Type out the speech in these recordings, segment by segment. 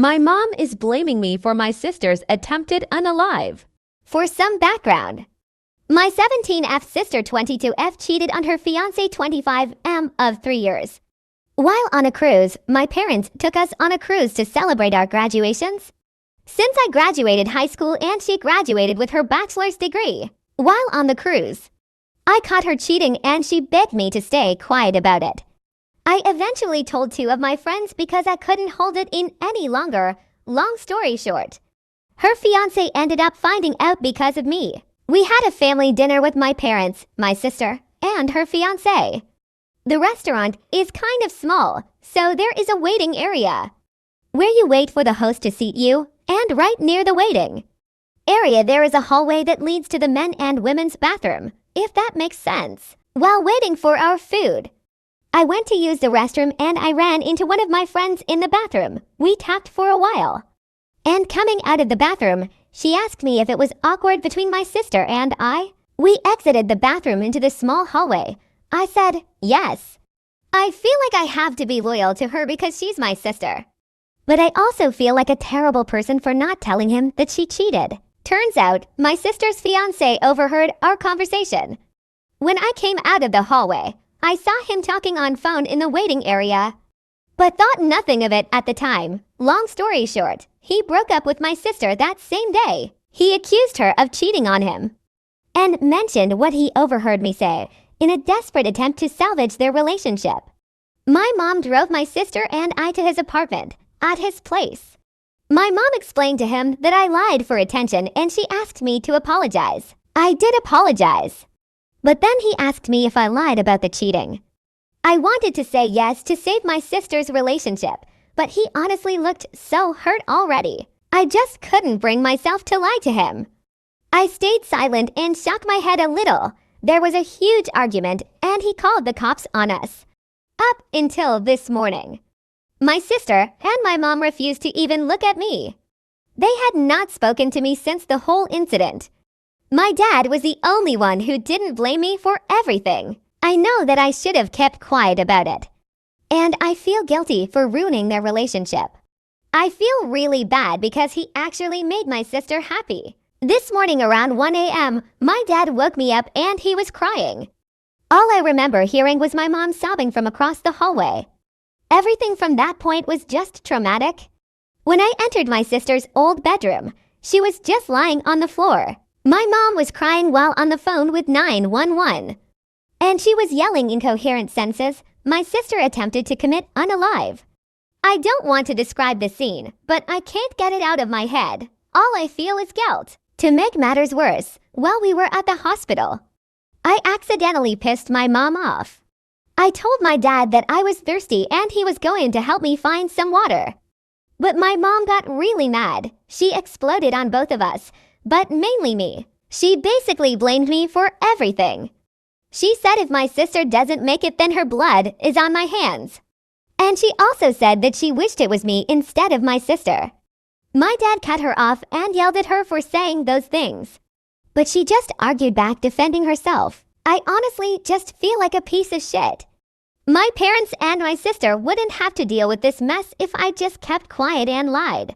My mom is blaming me for my sister's attempted unalive. For some background, my 17F sister 22F cheated on her fiancé 25M of 3 years. While on a cruise, my parents took us on a cruise to celebrate our graduations. Since I graduated high school and she graduated with her bachelor's degree, while on the cruise, I caught her cheating and she begged me to stay quiet about it. I eventually told 2 of my friends because I couldn't hold it in any longer. Long story short, her fiancé ended up finding out because of me. We had a family dinner with my parents, my sister, and her fiancé. The restaurant is kind of small, so there is a waiting area where you wait for the host to seat you, and right near the waiting area there is a hallway that leads to the men and women's bathroom, if that makes sense. While waiting for our food, I went to use the restroom and I ran into one of my friends in the bathroom. We talked for a while. And coming out of the bathroom, she asked me if it was awkward between my sister and I. We exited the bathroom into the small hallway. I said, yes. I feel like I have to be loyal to her because she's my sister. But I also feel like a terrible person for not telling him that she cheated. Turns out, my sister's fiancé overheard our conversation. When I came out of the hallway, I saw him talking on phone in the waiting area, but thought nothing of it at the time. Long story short, he broke up with my sister that same day. He accused her of cheating on him and mentioned what he overheard me say in a desperate attempt to salvage their relationship. My mom drove my sister and I to his apartment at his place. My mom explained to him that I lied for attention and she asked me to apologize. I did apologize. But then he asked me if I lied about the cheating. I wanted to say yes to save my sister's relationship, but he honestly looked so hurt already. I just couldn't bring myself to lie to him. I stayed silent and shook my head a little. There was a huge argument and he called the cops on us. Up until this morning, my sister and my mom refused to even look at me. They had not spoken to me since the whole incident. My dad was the only one who didn't blame me for everything. I know that I should have kept quiet about it. And I feel guilty for ruining their relationship. I feel really bad because he actually made my sister happy. This morning around 1 a.m., my dad woke me up and he was crying. All I remember hearing was my mom sobbing from across the hallway. Everything from that point was just traumatic. When I entered my sister's old bedroom, she was just lying on the floor. My mom was crying while on the phone with 911. And she was yelling incoherent sentences. My sister attempted to commit unalive. I don't want to describe the scene, but I can't get it out of my head. All I feel is guilt. To make matters worse, while we were at the hospital, I accidentally pissed my mom off. I told my dad that I was thirsty and he was going to help me find some water. But my mom got really mad. She exploded on both of us, but mainly me. She basically blamed me for everything. She said if my sister doesn't make it, then her blood is on my hands. And she also said that she wished it was me instead of my sister. My dad cut her off and yelled at her for saying those things. But she just argued back, defending herself. I honestly just feel like a piece of shit. My parents and my sister wouldn't have to deal with this mess if I just kept quiet and lied.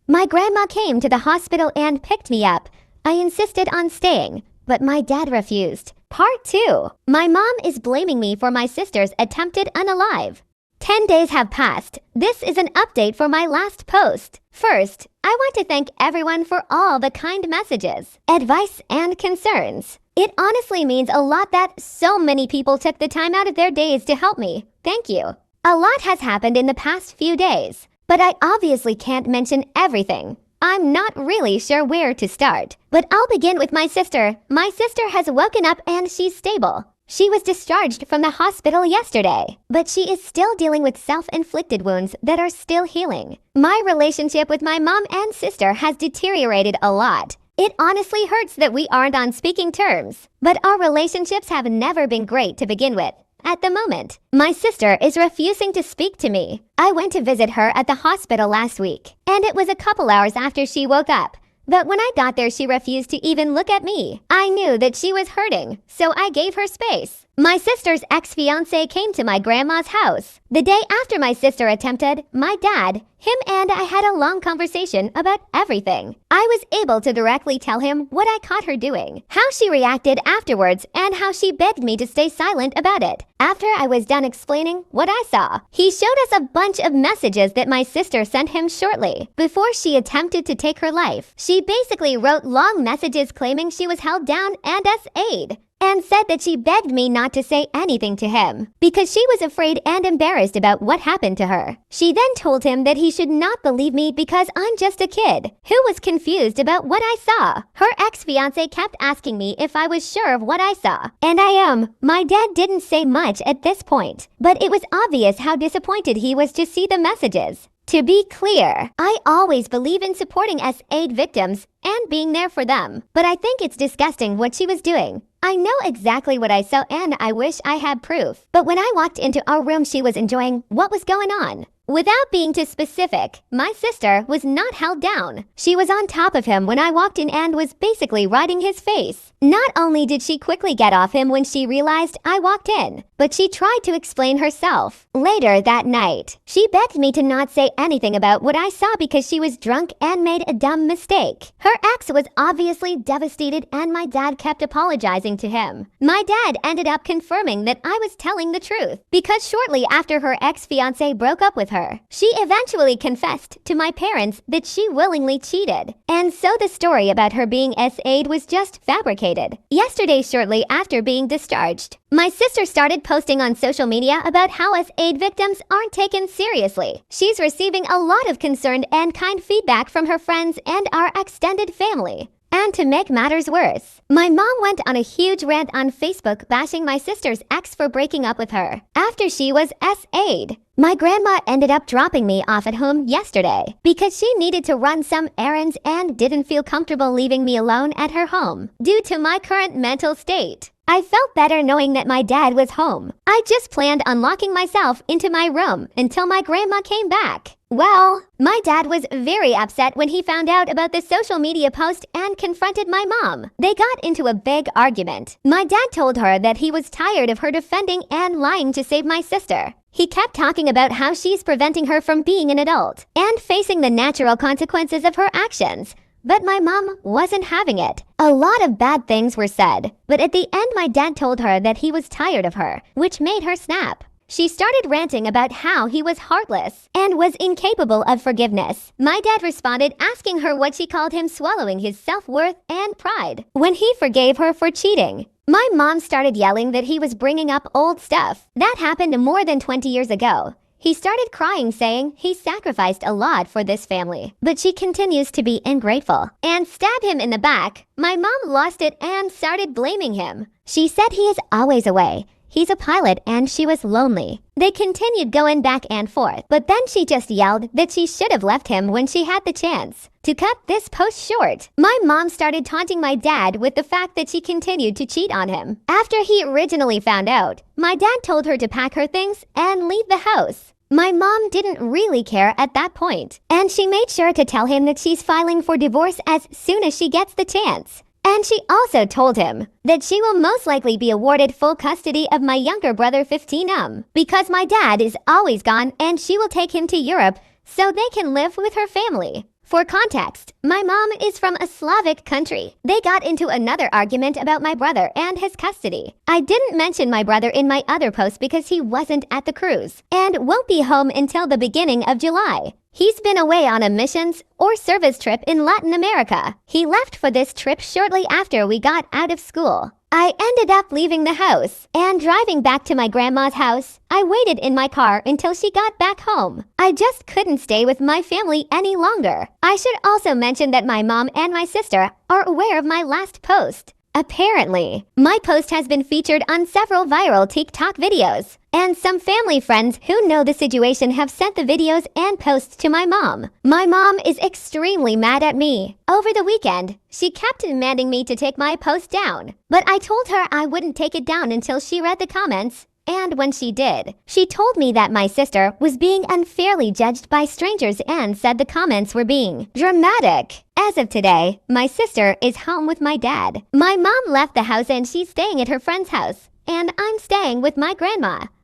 My grandma came to the hospital and picked me up. I insisted on staying, but my dad refused. Part 2. My mom is blaming me for my sister's attempted unalive. 10 days have passed. This is an update for my last post. First, I want to thank everyone for all the kind messages, advice, and concerns. It honestly means a lot that so many people took the time out of their days to help me. Thank you. A lot has happened in the past few days, but I obviously can't mention everything. I'm not really sure where to start, but I'll begin with my sister. My sister has woken up and she's stable. She was discharged from the hospital yesterday, but she is still dealing with self-inflicted wounds that are still healing. My relationship with my mom and sister has deteriorated a lot. It honestly hurts that we aren't on speaking terms, but our relationships have never been great to begin with. At the moment, my sister is refusing to speak to me. I went to visit her at the hospital last week, and it was a couple hours after she woke up. But when I got there, she refused to even look at me. I knew that she was hurting, so I gave her space. My sister's ex-fiancé came to my grandma's house. The day after my sister attempted, my dad, him and I had a long conversation about everything. I was able to directly tell him what I caught her doing, how she reacted afterwards, and how she begged me to stay silent about it. After I was done explaining what I saw, he showed us a bunch of messages that my sister sent him shortly before she attempted to take her life. She basically wrote long messages claiming she was held down and SA'd, and said that she begged me not to say anything to him because she was afraid and embarrassed about what happened to her. She then told him that he should not believe me because I'm just a kid who was confused about what I saw. Her ex-fiancé kept asking me if I was sure of what I saw, and I am. My dad didn't say much at this point, but it was obvious how disappointed he was to see the messages. To be clear, I always believe in supporting SA'd victims and being there for them, but I think it's disgusting what she was doing. I know exactly what I saw and I wish I had proof, but when I walked into our room she was enjoying what was going on. Without being too specific, my sister was not held down. She was on top of him when I walked in and was basically riding his face. Not only did she quickly get off him when she realized I walked in, but she tried to explain herself. Later that night, she begged me to not say anything about what I saw because she was drunk and made a dumb mistake. Her ex was obviously devastated and my dad kept apologizing to him. My dad ended up confirming that I was telling the truth because shortly after her ex-fiancé broke up with her, she eventually confessed to my parents that she willingly cheated. And so the story about her being SA'd was just fabricated. Yesterday, shortly after being discharged, my sister started posting on social media about how SA'd victims aren't taken seriously. She's receiving a lot of concerned and kind feedback from her friends and our extended family. And to make matters worse, my mom went on a huge rant on Facebook bashing my sister's ex for breaking up with her after she was SA'd. My grandma ended up dropping me off at home yesterday because she needed to run some errands and didn't feel comfortable leaving me alone at her home due to my current mental state. I felt better knowing that my dad was home. I just planned on locking myself into my room until my grandma came back. Well, my dad was very upset when he found out about the social media post and confronted my mom. They got into a big argument. My dad told her that he was tired of her defending and lying to save my sister. He kept talking about how she's preventing her from being an adult and facing the natural consequences of her actions. But my mom wasn't having it. A lot of bad things were said, but at the end my dad told her that he was tired of her, which made her snap. She started ranting about how he was heartless and was incapable of forgiveness. My dad responded asking her what she called him swallowing his self-worth and pride when he forgave her for cheating. My mom started yelling that he was bringing up old stuff. That happened more than 20 years ago. He started crying saying he sacrificed a lot for this family, but she continues to be ungrateful and stabbed him in the back. My mom lost it and started blaming him. She said he is always away. He's a pilot and she was lonely. They continued going back and forth, but then she just yelled that she should have left him when she had the chance. To cut this post short, my mom started taunting my dad with the fact that she continued to cheat on him. After he originally found out, my dad told her to pack her things and leave the house. My mom didn't really care at that point, and she made sure to tell him that she's filing for divorce as soon as she gets the chance. And she also told him that she will most likely be awarded full custody of my younger brother 15 because my dad is always gone and she will take him to Europe so they can live with her family. For context, my mom is from a Slavic country. They got into another argument about my brother and his custody. I didn't mention my brother in my other post because he wasn't at the cruise and won't be home until the beginning of July. He's been away on a missions or service trip in Latin America. He left for this trip shortly after we got out of school. I ended up leaving the house and driving back to my grandma's house. I waited in my car until she got back home. I just couldn't stay with my family any longer. I should also mention that my mom and my sister are aware of my last post. Apparently, my post has been featured on several viral TikTok videos, and some family friends who know the situation have sent the videos and posts to my mom. My mom is extremely mad at me. Over the weekend, she kept demanding me to take my post down, but I told her I wouldn't take it down until she read the comments. And when she did, she told me that my sister was being unfairly judged by strangers and said the comments were being dramatic. As of today, my sister is home with my dad. My mom left the house and she's staying at her friend's house. and I'm staying with my grandma.